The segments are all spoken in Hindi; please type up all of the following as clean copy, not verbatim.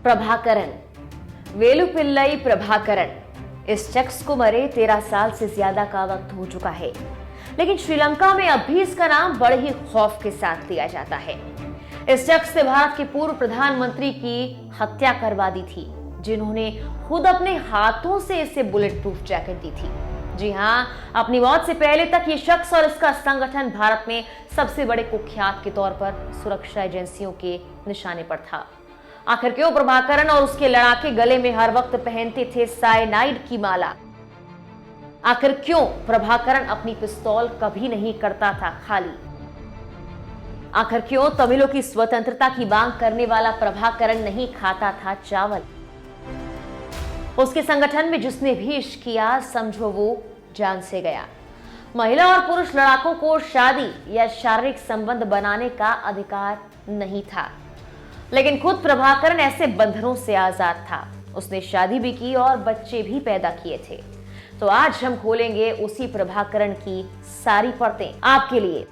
प्रभाकरन, वेलुपिल्लई प्रभाकरन। इस शख्स को मरे 13 साल से ज्यादा का वक्त हो चुका है, लेकिन श्रीलंका में अब भी इसका नाम बड़े ही खौफ के साथ लिया जाता है। इस शख्स ने भारत के पूर्व प्रधानमंत्री की हत्या करवा दी थी, जिन्होंने खुद अपने हाथों से इसे बुलेट प्रूफ जैकेट दी थी। जी हां, अपनी मौत से पहले तक ये शख्स और इसका संगठन भारत में सबसे बड़े कुख्यात के तौर पर सुरक्षा एजेंसियों के निशाने पर था। आखिर क्यों प्रभाकरन और उसके लड़ाके गले में हर वक्त पहनते थे साइनाइड की माला? आखिर क्यों प्रभाकरन अपनी पिस्तौल कभी नहीं करता था खाली? आखिर क्यों तमिलों की स्वतंत्रता की मांग करने वाला प्रभाकरन नहीं खाता था चावल? उसके संगठन में जिसने भी इश्क किया, समझो वो जान से गया। महिला और पुरुष लड़ाकों को शादी या शारीरिक संबंध बनाने का अधिकार नहीं था, लेकिन खुद प्रभाकरन ऐसे बंधनों से आजाद था। उसने शादी भी की और बच्चे भी पैदा किए थे। तो आज हम खोलेंगे उसी प्रभाकरन की सारी परतें आपके लिए।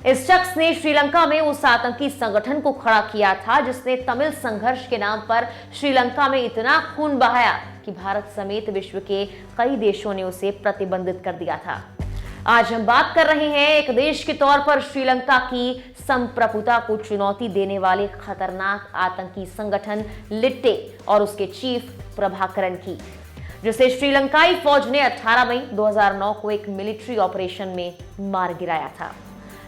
इस शख्स ने श्रीलंका में उस आतंकी संगठन को खड़ा किया था जिसने तमिल संघर्ष के नाम पर श्रीलंका में इतना खून बहाया कि भारत समेत विश्व के कई देशों ने उसे प्रतिबंधित कर दिया था। आज हम बात कर रहे हैं एक देश के तौर पर श्रीलंका की संप्रभुता को चुनौती देने वाले खतरनाक आतंकी संगठन लिट्टे और उसके चीफ प्रभाकरन की, जिसे श्रीलंकाई फौज ने 18 मई 2009 को एक मिलिट्री ऑपरेशन में मार गिराया था।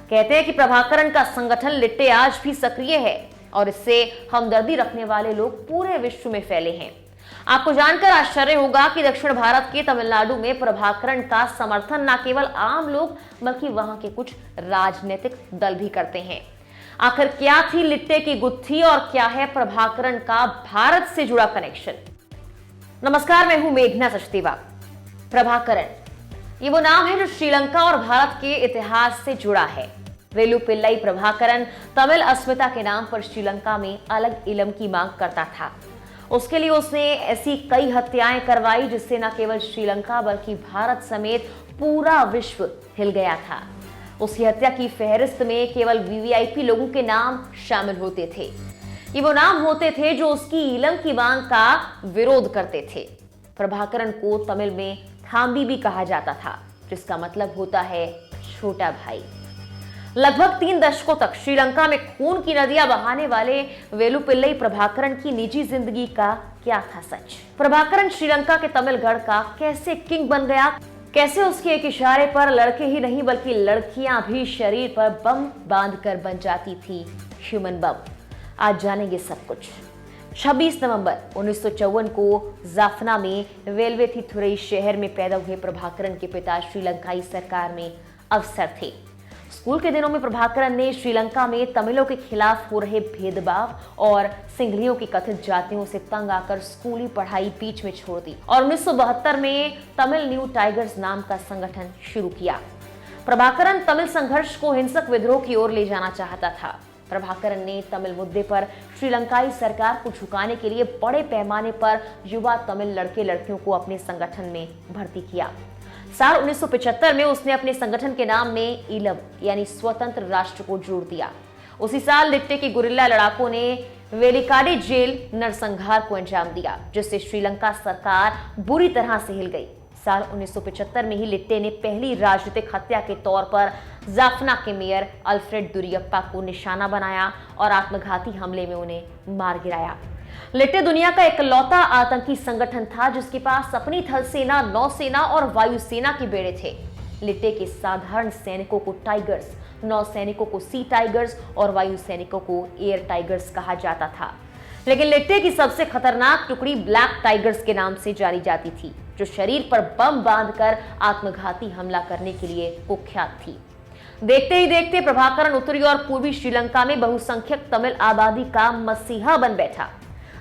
कहते हैं कि प्रभाकरन का संगठन लिट्टे आज भी सक्रिय है और इससे हमदर्दी रखने वाले लोग पूरे विश्व में फैले हैं। आपको जानकर आश्चर्य होगा कि दक्षिण भारत के तमिलनाडु में प्रभाकरन का समर्थन न केवल आम लोग बल्कि वहां के कुछ राजनीतिक दल भी करते हैं। आखिर क्या थी लिट्टे की गुत्थी और क्या है प्रभाकरन का भारत से जुड़ा कनेक्शन? नमस्कार, मैं हूं मेघना सचदेवा। प्रभाकरन ये वो नाम है जो श्रीलंका और भारत के इतिहास से जुड़ा है। वेलुपिल्लई प्रभाकरन तमिल अस्मिता के नाम पर श्रीलंका में अलग इलम की मांग करता था। उसके लिए उसने ऐसी कई हत्याएं करवाई जिससे न केवल श्रीलंका बल्कि भारत समेत पूरा विश्व हिल गया था। उसकी हत्या की फहरिस्त में केवल वीवीआईपी लोगों के नाम शामिल होते थे। ये वो नाम होते थे जो उसकी इलम की मांग का विरोध करते थे। प्रभाकरन को तमिल में थांबी भी कहा जाता था, जिसका मतलब होता है छोटा भाई। लगभग 3 दशकों तक श्रीलंका में खून की नदियां बहाने वाले वेलुपिल्लई प्रभाकरन की निजी जिंदगी का क्या था सच? प्रभाकरन श्रीलंका के तमिलगढ़ का कैसे किंग बन गया? कैसे उसके एक इशारे पर लड़के ही नहीं बल्कि लड़कियां भी शरीर पर बम बांधकर बन जाती थी ह्यूमन बम? आज जानेंगे सब कुछ। 26 नवंबर 1954 को जाफना में वेल्वेथिथुरई शहर में पैदा हुए प्रभाकरन के पिता श्रीलंकाई सरकार में अफसर थे। स्कूल के दिनों में प्रभाकरन ने श्रीलंका में तमिलों के खिलाफ हो रहे भेदभाव और सिंगलियों की कथित जातियों से तंग आकर स्कूली पढ़ाई बीच में छोड़ दी और 1972 में तमिल न्यू टाइगर्स नाम का संगठन शुरू किया। प्रभाकरन तमिल संघर्ष को हिंसक विद्रोह की ओर ले जाना चाहता था। प्रभाकरन ने तमिल मुद्दे पर श्रीलंकाई सरकार को झुकाने के लिए बड़े पैमाने पर युवा तमिल लड़के लड़कियों को अपने संगठन में भर्ती किया। साल 1975 में उसने अपने संगठन के नाम में ईलम यानी स्वतंत्र राष्ट्र को जोड़ दिया। उसी साल लिट्टे के गुरिल्ला लड़ाकों ने वेलिकाडी जेल नरसंहार को अंजाम दिया, जिससे श्रीलंका सरकार बुरी तरह से हिल गई। साल 1975 में ही लिट्टे ने पहली राजनीतिक हत्या के तौर पर जाफना के मेयर अल्फ्रेड दुरियप्पा को निशाना बनाया और आत्मघाती हमले में उन्हें मार गिराया। लिट्टे दुनिया का इकलौता आतंकी संगठन था जिसके पास अपनी थल सेना, नौसेना और वायुसेना के बेड़े थे। लिट्टे के साधारण सैनिकों को टाइगर्स, नौसैनिकों को सी टाइगर्स और वायु सैनिकों को एयर टाइगर्स कहा जाता था। लेकिन लिट्टे की सबसे खतरनाक टुकड़ी ब्लैक टाइगर्स के नाम से जानी जाती थी, जो शरीर पर बम बांधकर आत्मघाती हमला करने के लिए कुख्यात थी। देखते ही देखते प्रभाकरन उत्तरी और पूर्वी श्रीलंका में बहुसंख्यक तमिल आबादी का मसीहा बन बैठा।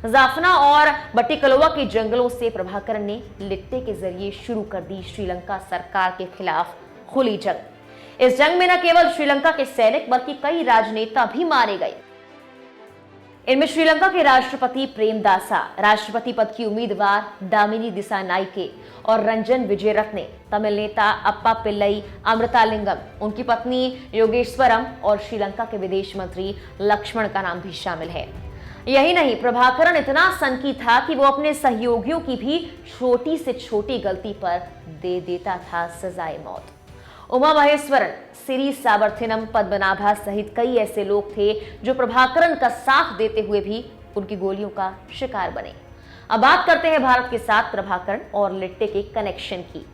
जाफना और बट्टिकलोवा के जंगलों से प्रभाकरन ने लिट्टे के जरिए शुरू कर दी श्रीलंका सरकार के खिलाफ खुली जंग। इस जंग में न केवल श्रीलंका के सैनिक बल्कि कई राजनेता भी मारे गए। इनमें श्रीलंका के राष्ट्रपति प्रेमदासा, राष्ट्रपति पद की उम्मीदवार दामिनी दिसानायके और रंजन विजयरत्ने, तमिल नेता अप्पा पिल्लई अमृतालिंगम, उनकी पत्नी योगेश्वरम और श्रीलंका के विदेश मंत्री लक्ष्मण का नाम भी शामिल है। यही नहीं, प्रभाकरण इतना सनकी था कि वो अपने सहयोगियों की भी छोटी से छोटी गलती पर दे देता था सजाए मौत। उमा महेश्वरन, सिरी साबरथिनम, पद्मनाभा सहित कई ऐसे लोग थे जो प्रभाकरण का साथ देते हुए भी उनकी गोलियों का शिकार बने। अब बात करते हैं भारत के साथ प्रभाकरण और लिट्टे के कनेक्शन की।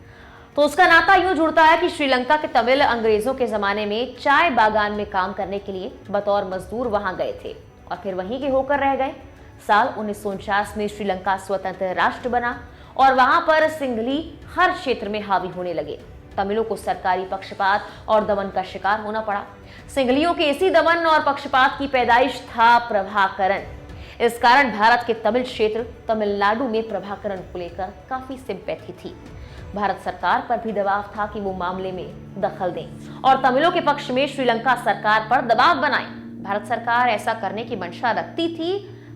तो उसका नाता यूं जुड़ता है कि श्रीलंका के तमिल अंग्रेजों के जमाने में चाय बागान में काम करने के लिए बतौर मजदूर वहां गए थे और फिर वहीं के होकर रह गए। साल 1949 में श्रीलंका स्वतंत्र राष्ट्र बना और वहां पर सिंघली हर क्षेत्र में हावी होने लगे। तमिलों को सरकारी पक्षपात और दमन का शिकार होना पड़ा। सिंघलियों के इसी दमन और पक्षपात की पैदाइश था प्रभाकरण। इस कारण भारत के तमिल क्षेत्र तमिलनाडु में प्रभाकरण को लेकर काफी सिंपैथी थी। भारत सरकार पर भी दबाव था कि वो मामले में दखल दें और तमिलों के पक्ष में श्रीलंका सरकार पर दबाव बनाएं। भारत सरकार ऐसा करने की मंशा रखती थी,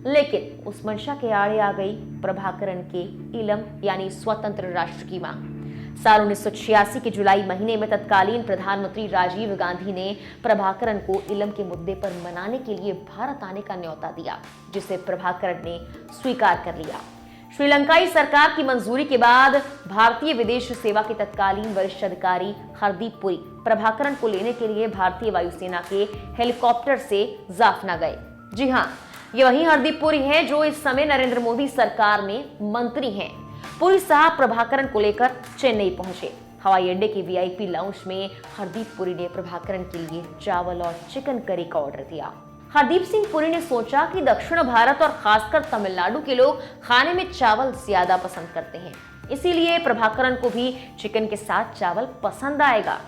लेकिन उस मंशा के आड़े आ गई प्रभाकरण के इलम यानी स्वतंत्र राष्ट्र की मांग। साल 1986 के जुलाई महीने में तत्कालीन प्रधानमंत्री राजीव गांधी ने प्रभाकरण को इलम के मुद्दे पर मनाने के लिए भारत आने का न्योता दिया, जिसे प्रभाकरण ने स्वीकार कर लिया। श्रीलंकाई सरकार की मंजूरी के बाद भारतीय विदेश सेवा के तत्कालीन वरिष्ठ अधिकारी हरदीप पुरी प्रभाकरण को लेने के लिए भारतीय वायुसेना के हेलीकॉप्टर से जाफना गए। जी हाँ, ये वही हरदीप पुरी हैं जो इस समय नरेंद्र मोदी सरकार में मंत्री हैं। पुरी साहब प्रभाकरण को लेकर चेन्नई पहुंचे। हवाई अड्डे के वीआईपी लाउंज में हरदीप पुरी ने प्रभाकरण के लिए चावल और चिकन करी का ऑर्डर दिया। हरदीप सिंह पुरी ने सोचा कि दक्षिण भारत और खासकर तमिलनाडु के लोग खाने में चावल ज्यादा पसंद करते हैं, इसीलिए प्रभाकरण को भी चिकन के साथ चावल पसंद आएगा।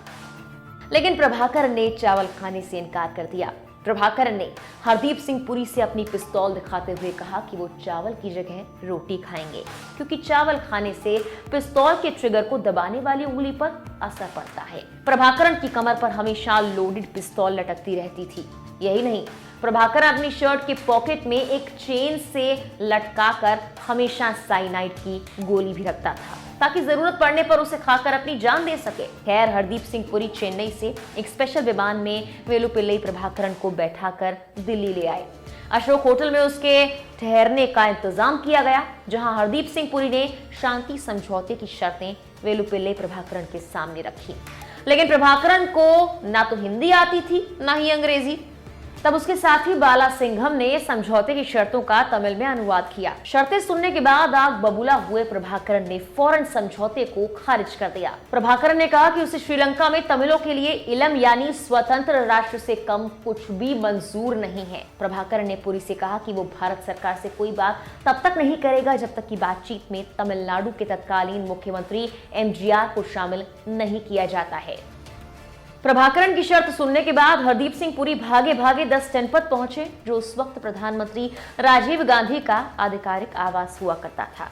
लेकिन प्रभाकरण ने चावल खाने से इनकार कर दिया। प्रभाकरण ने हरदीप सिंह पुरी से अपनी पिस्तौल दिखाते हुए कहा कि वो चावल की जगह रोटी खाएंगे, क्योंकि चावल खाने से पिस्तौल के ट्रिगर को दबाने वाली उंगली पर असर पड़ता है। प्रभाकरण की कमर पर हमेशा लोडेड पिस्तौल लटकती रहती थी। यही नहीं, प्रभाकरण अपनी शर्ट के पॉकेट में एक चेन से लटकाकर हमेशा साइनाइड की गोली भी रखता था, ताकि जरूरत पड़ने पर उसे खाकर अपनी जान दे सके। खैर, हरदीप सिंह पुरी चेन्नई से एक स्पेशल विमान में वेलुपिल्लई प्रभाकरण को बैठाकर दिल्ली ले आए। अशोक होटल में उसके ठहरने का इंतजाम किया गया, जहां हरदीप सिंह पुरी ने शांति समझौते की शर्तें वेलुपिल्लई प्रभाकरण के सामने रखी। लेकिन प्रभाकरण को ना तो हिंदी आती थी, ना ही अंग्रेजी। तब उसके साथी बाला सिंघम ने समझौते की शर्तों का तमिल में अनुवाद किया। शर्तें सुनने के बाद आग बबूला हुए प्रभाकरण ने फौरन समझौते को खारिज कर दिया। प्रभाकरण ने कहा कि उसे श्रीलंका में तमिलों के लिए इलम यानी स्वतंत्र राष्ट्र से कम कुछ भी मंजूर नहीं है। प्रभाकरण ने पुरी से कहा कि वो भारत सरकार से कोई बात तब तक नहीं करेगा जब तक कि बातचीत में तमिलनाडु के तत्कालीन मुख्यमंत्री एमजीआर को शामिल नहीं किया जाता है। प्रभाकरण की शर्त सुनने के बाद हरदीप सिंह पुरी भागे भागे 10 जनपद पहुंचे, जो उस वक्त प्रधानमंत्री राजीव गांधी का आधिकारिक आवास हुआ करता था।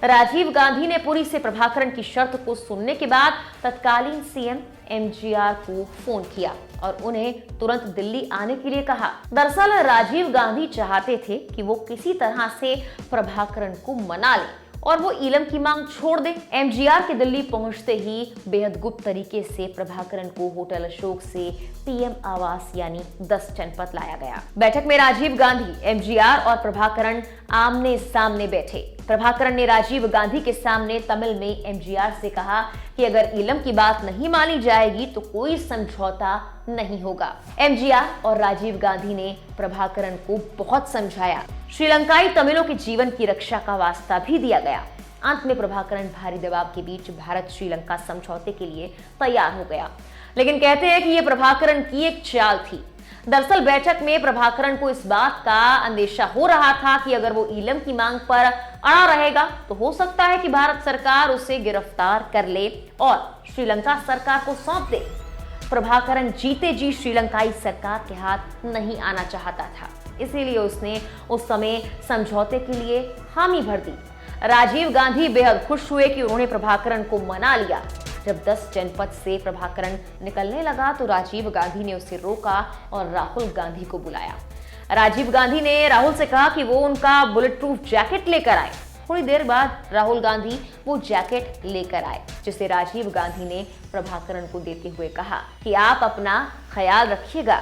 राजीव गांधी ने पुरी से प्रभाकरण की शर्त को सुनने के बाद तत्कालीन सीएम एमजीआर को फोन किया और उन्हें तुरंत दिल्ली आने के लिए कहा। दरअसल राजीव गांधी चाहते थे कि वो किसी तरह से प्रभाकरण को मना ले और वो इलम की मांग छोड़ दे। एमजीआर के दिल्ली पहुंचते ही बेहद गुप्त तरीके से प्रभाकरण को होटल अशोक से पीएम आवास यानी 10 जनपद लाया गया। बैठक में राजीव गांधी, एमजीआर और प्रभाकरण आमने सामने बैठे। प्रभाकरण ने राजीव गांधी के सामने तमिल में एमजीआर से कहा कि अगर इलम की बात नहीं मानी जाएगी तो कोई समझौता नहीं होगा। एमजीआर और राजीव गांधी ने प्रभाकरण को बहुत समझाया। श्रीलंकाई तमिलों के जीवन की रक्षा का वास्ता भी दिया गया। अंत में प्रभाकरण भारी दबाव के बीच भारत श्रीलंका समझौते के लिए तैयार हो गया। लेकिन कहते हैं कि यह प्रभाकरण की एक चाल थी। दरअसल बैठक में प्रभाकरण को इस बात का अंदेशा हो रहा था कि अगर वो इलम की मांग पर अड़ा रहेगा तो हो सकता है कि भारत सरकार उसे गिरफ्तार कर ले और श्रीलंका सरकार को सौंप दे। प्रभाकरण जीते जी श्रीलंकाई सरकार के हाथ नहीं आना चाहता था, इसीलिए उसने उस समय समझौते के लिए हामी भर दी। राजीव गांधी बेहद खुश हुए कि उन्होंने प्रभाकरण को मना लिया। जब 10 जनपद से प्रभाकरण निकलने लगा तो राजीव गांधी ने उसे रोका और राहुल गांधी को बुलाया। राजीव गांधी ने राहुल से कहा कि वो उनका बुलेट प्रूफ जैकेट लेकर आए। थोड़ी देर बाद राहुल गांधी वो जैकेट लेकर आए, जिसे राजीव गांधी ने प्रभाकरण को देते हुए कहा कि आप अपना ख्याल रखिएगा।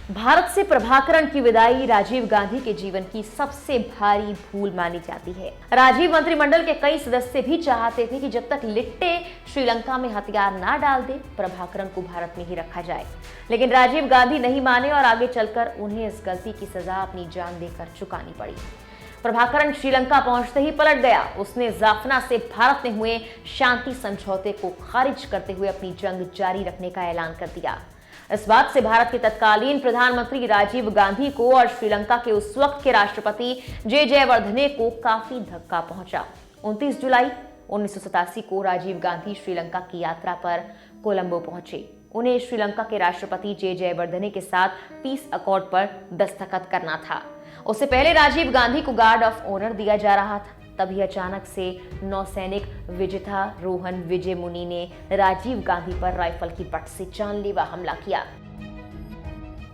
भारत से प्रभाकरण की विदाई राजीव गांधी के जीवन की सबसे भारी भूल मानी जाती है। राजीव मंत्रिमंडल के कई सदस्य भी चाहते थे कि जब तक लिट्टे श्रीलंका में हथियार ना डाल दे, प्रभाकरण को भारत में ही रखा जाए। लेकिन राजीव गांधी नहीं माने और आगे चलकर उन्हें इस गलती की सजा अपनी जान देकर चुकानी पड़ी। प्रभाकरण श्रीलंका पहुंचते ही पलट गया। उसने जाफना से भारत में हुए शांति समझौते को खारिज करते हुए अपनी जंग जारी रखने का ऐलान कर दिया। इस बात से भारत के तत्कालीन प्रधानमंत्री राजीव गांधी को और श्रीलंका के उस वक्त के राष्ट्रपति जयवर्धने को काफी धक्का पहुंचा। 29 जुलाई 1987 को राजीव गांधी श्रीलंका की यात्रा पर कोलंबो पहुंचे। उन्हें श्रीलंका के राष्ट्रपति जयवर्धने के साथ पीस अकॉर्ड पर दस्तखत करना था। उससे पहले राजीव गांधी को गार्ड ऑफ ऑनर दिया जा रहा था। तभी अचानक से नौसैनिक विजिता रोहन विजय मुनि ने राजीव गांधी पर राइफल की बट से जानलेवा हमला किया।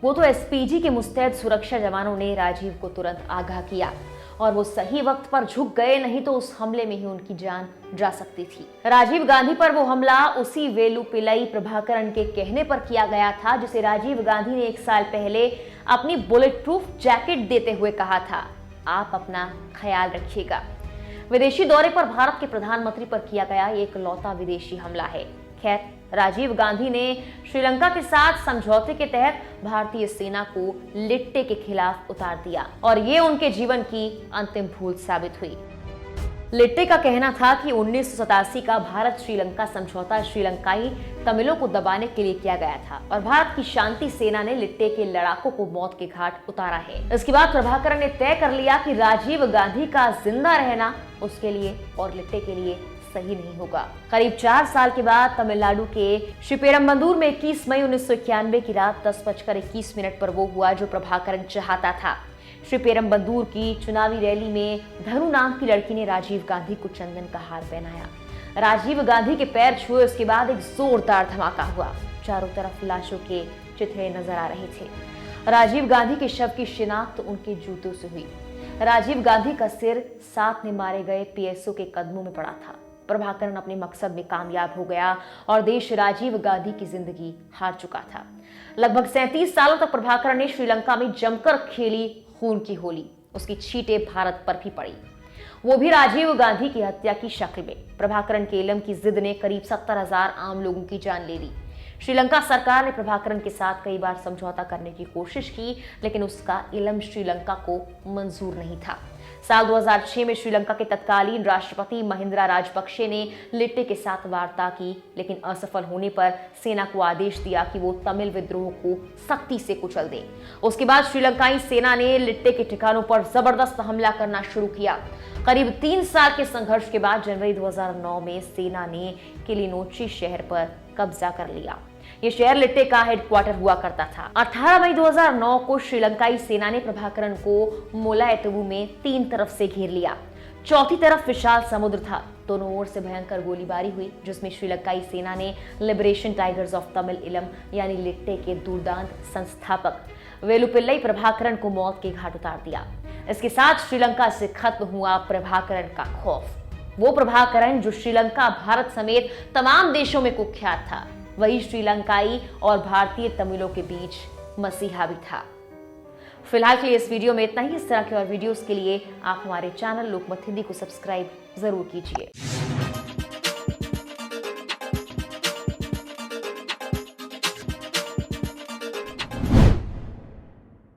वो तो एसपीजी के मुस्तैद सुरक्षा जवानों ने राजीव को तुरंत आगाह किया और वो सही वक्त पर झुक गए, नहीं तो उस हमले में ही उनकी जान जा सकती थी। राजीव गांधी पर वो हमला उसी वेलुपिल्लई प्रभाकरण के कहने पर किया गया था, जिसे राजीव गांधी ने 1 साल पहले अपनी बुलेट प्रूफ जैकेट देते हुए कहा था, आप अपना ख्याल रखिएगा। विदेशी दौरे पर भारत के प्रधानमंत्री पर किया गया एक लौता विदेशी हमला है। खैर, राजीव गांधी ने श्रीलंका के साथ समझौते के तहत भारतीय सेना को लिट्टे के खिलाफ उतार दिया और ये उनके जीवन की अंतिम भूल साबित हुई। लिट्टे का कहना था कि 1987 का भारत श्रीलंका समझौता श्रीलंकाई तमिलों को दबाने के लिए किया गया था और भारत की शांति सेना ने लिट्टे के लड़ाकों को मौत के घाट उतारा है। इसके बाद प्रभाकरण ने तय कर लिया कि राजीव गांधी का जिंदा रहना उसके लिए और लिट्टे के लिए सही नहीं होगा। करीब 4 साल के बाद तमिलनाडु के श्रीपेरम्बदूर में 21 मई 1991 की रात 10:21 पर वो हुआ जो प्रभाकरण चाहता था। श्रीपेरम्बदूर की चुनावी रैली में धनु नाम की लड़की ने राजीव गांधी को चंदन का हार पहनाया। राजीव गांधी के पैर छुए उसके बाद एक जोरदार धमाका हुआ। चारों तरफ लाशों के चित्रे नजर आ रहे थे। राजीव गांधी के शव की शिनाख्त उनके जूतों से हुई। राजीव गांधी का सिर साथ में मारे गए पीएसओ के कदमों में पड़ा था। प्रभाकरण अपने मकसद में कामयाब हो गया और देश राजीव गांधी की जिंदगी हार चुका था। लगभग 37 सालों तक प्रभाकरण ने श्रीलंका में जमकर खेली खून की होली। उसकी छींटे भारत पर भी पड़ी, वो भी राजीव गांधी की हत्या की शक्ल में। प्रभाकरण के इलम की जिद ने करीब 70,000 आम लोगों की जान ले ली। श्रीलंका सरकार ने प्रभाकरण के साथ कई बार समझौता करने की कोशिश की, लेकिन उसका इलम श्रीलंका को मंजूर नहीं था। साल 2006 में श्रीलंका के तत्कालीन राष्ट्रपति महिंद्रा राजपक्षे ने लिट्टे के साथ वार्ता की, लेकिन असफल होने पर सेना को आदेश दिया कि वो तमिल विद्रोह को सख्ती से कुचल दे। उसके बाद श्रीलंकाई सेना ने लिट्टे के ठिकानों पर जबरदस्त हमला करना शुरू किया। करीब 3 साल के संघर्ष के बाद जनवरी 2009 में सेना ने किलिनोची शहर पर कब्जा कर लिया। ये शहर लिट्टे का हेडक्वार्टर हुआ करता था। 18 मई 2009 को श्रीलंकाई सेना ने प्रभाकरण को मोलाएतवु में 3 तरफ से घेर लिया। चौथी तरफ विशाल समुद्र था। दोनों ओर से भयंकर गोलीबारी हुई, जिसमें श्रीलंकाई सेना ने लिबरेशन टाइगर्स ऑफ तमिल इलम यानी लिट्टे के दुर्दांत संस्थापक वेलुपिल्लई प्रभाकरण को मौत के घाट उतार दिया। इसके साथ श्रीलंका से खत्म हुआ प्रभाकरण का खौफ। वो प्रभाकरण जो श्रीलंका, भारत समेत तमाम देशों में कुख्यात था, वही श्रीलंकाई और भारतीय तमिलों के बीच मसीहा भी था। फिलहाल के लिए इस वीडियो में इतना ही। इस तरह के और वीडियोस के लिए आप हमारे चैनल लोकमत हिंदी को सब्सक्राइब जरूर कीजिए।